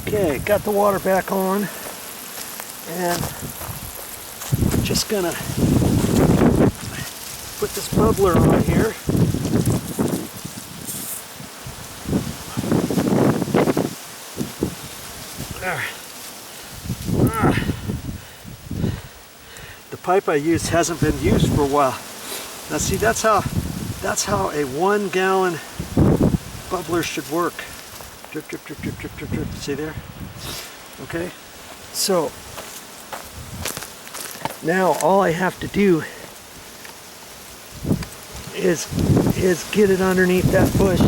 Okay, got the water back on, and I'm just gonna put this bubbler on here. The pipe I used hasn't been used for a while. Now see, that's how a 1 gallon bubbler should work. Drip, drip, drip, drip, drip, drip, drip. See there? Okay. So now all I have to do is get it underneath that bush.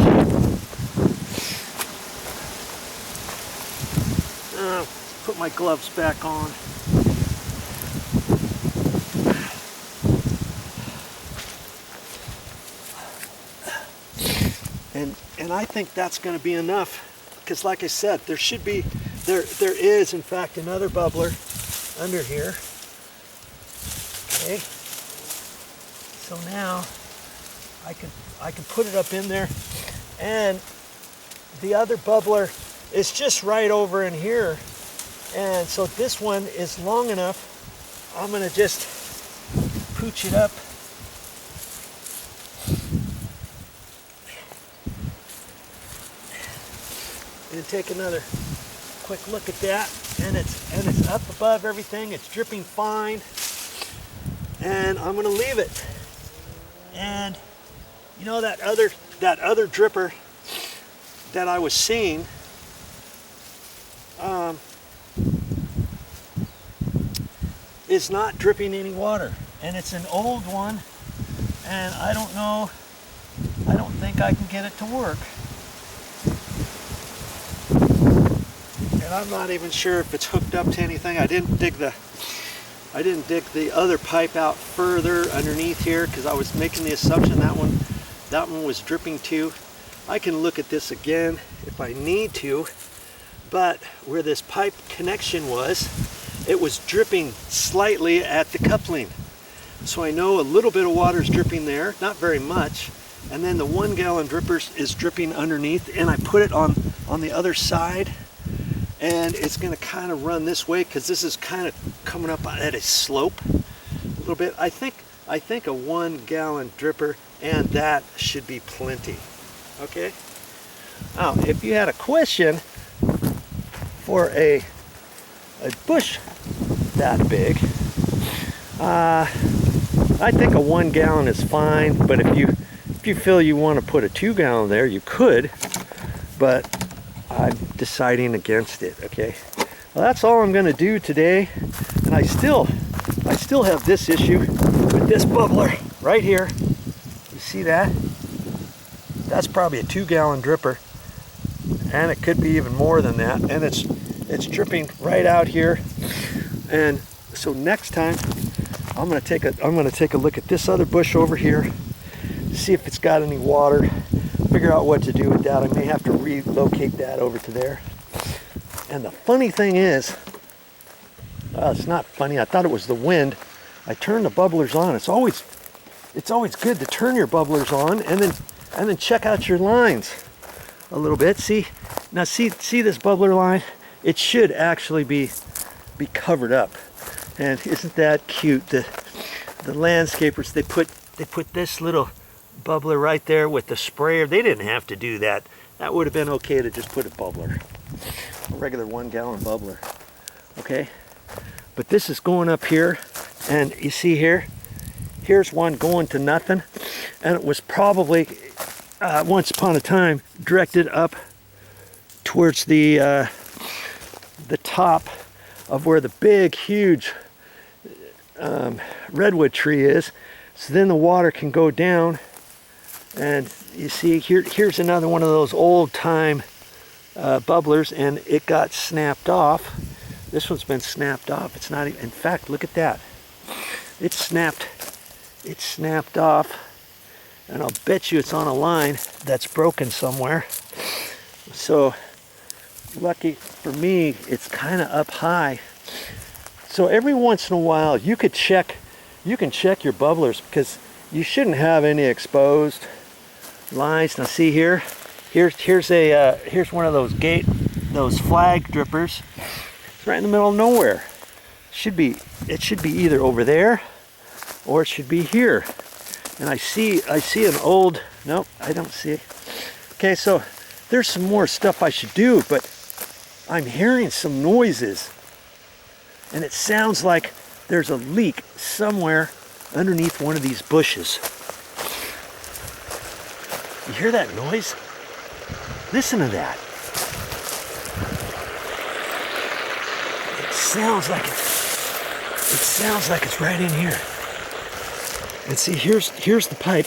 Put my gloves back on. And I think that's going to be enough, because like I said, there is in fact another bubbler under here. Okay. So now I can put it up in there, and the other bubbler is just right over in here, and so this one is long enough. I'm going to just pooch it up. And take another quick look at that, and it's up above everything. It's dripping fine, and I'm going to leave it. And you know, that other dripper that I was seeing, is not dripping any water, and it's an old one, and I don't think I can get it to work. And I'm not even sure if it's hooked up to anything. I didn't dig the other pipe out further underneath here, because I was making the assumption that one was dripping too. I can look at this again if I need to, but where this pipe connection was, it was dripping slightly at the coupling. So I know a little bit of water is dripping there, not very much, and then the 1 gallon dripper is dripping underneath, and I put it on the other side. And it's going to kind of run this way, because this is kind of coming up at a slope a little bit. I think a 1 gallon dripper, and that should be plenty. Okay. Now, if you had a question for a bush that big, I think a 1 gallon is fine. But if you feel you want to put a 2 gallon there, you could. But I'm deciding against it. Okay, well, that's all I'm going to do today, and I still have this issue with this bubbler right here. You see that? That's probably a 2 gallon dripper, and it could be even more than that, and it's dripping right out here. And so next time I'm going to take a look at this other bush over here, see if it's got any water, figure out what to do with that. I may have to relocate that over to there. And the funny thing is, it's not funny, I thought it was the wind. I turned the bubblers on. It's always good to turn your bubblers on and then check out your lines a little bit. See this bubbler line? It should actually be covered up. And isn't that cute? The landscapers, they put this little bubbler right there with the sprayer. They didn't have to do that. That would have been okay to just put a bubbler, a regular 1 gallon bubbler. Okay, but this is going up here, and you see here's one going to nothing, and it was probably once upon a time directed up towards the top of where the big huge redwood tree is, so then the water can go down. And you see, here's another one of those old-time bubblers, and it got snapped off. This one's been snapped off. It's not even, in fact, look at that. It's snapped off, and I'll bet you it's on a line that's broken somewhere. So, lucky for me, it's kind of up high. So every once in a while, you can check your bubblers, because you shouldn't have any exposed lines. Now see here's one of those gate those flag drippers. It's right in the middle of nowhere. It should be either over there or it should be here. And I see an old, nope, I don't see it. Okay, so there's some more stuff I should do, but I'm hearing some noises. And it sounds like there's a leak somewhere underneath one of these bushes. You hear that noise? Listen to that. It sounds like it's right in here. And see, here's the pipe.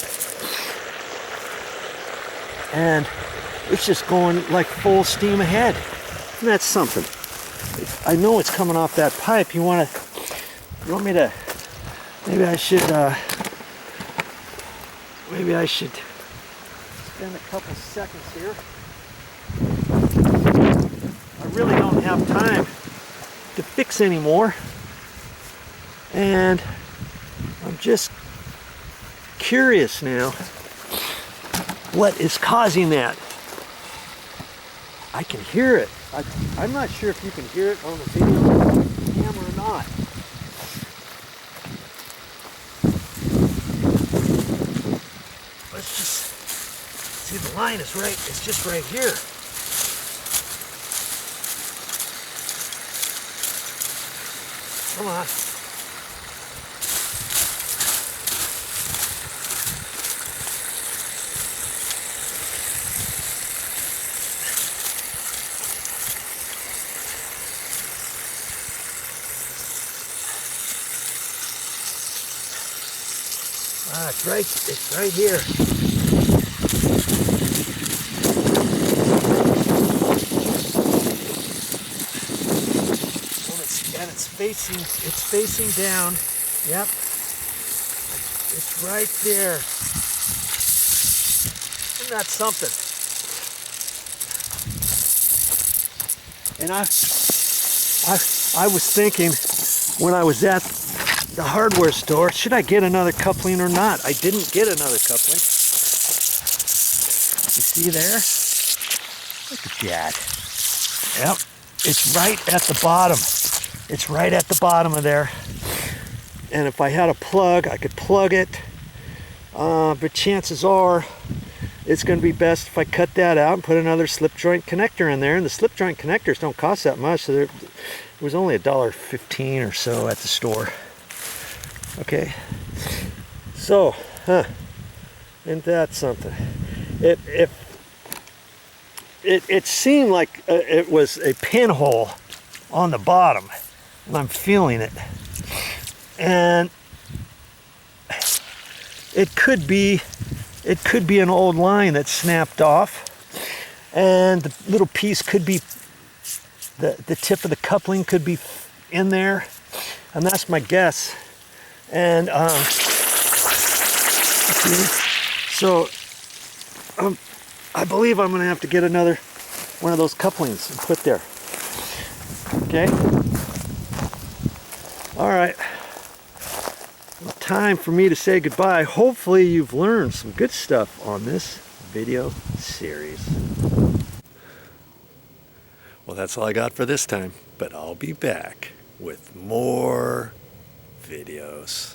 And it's just going like full steam ahead. And that's something. I know it's coming off that pipe. You want me to, maybe I should spend a couple seconds here. I really don't have time to fix anymore. And I'm just curious now what is causing that. I can hear it. I'm not sure if you can hear it on the video camera or not. Let's just see, the line is right, it's just right here. Come on. Ah, it's right here. And it's facing down. Yep. It's right there. Isn't that something? And I was thinking when I was at the hardware store, should I get another coupling or not? I didn't get another coupling. You see there? Look at that. Yep. It's right at the bottom. It's right at the bottom of there. And if I had a plug, I could plug it. But chances are it's going to be best if I cut that out and put another slip joint connector in there. And the slip joint connectors don't cost that much. So it was only $1.15 or so at the store. Okay. So, isn't that something? It seemed like it was a pinhole on the bottom. And I'm feeling it. And it could be an old line that snapped off, and the little piece could be the tip of the coupling could be in there, and that's my guess. And so I believe I'm going to have to get another one of those couplings and put there. Okay. All right. Well, time for me to say goodbye. Hopefully you've learned some good stuff on this video series. Well, that's all I got for this time, but I'll be back with more videos.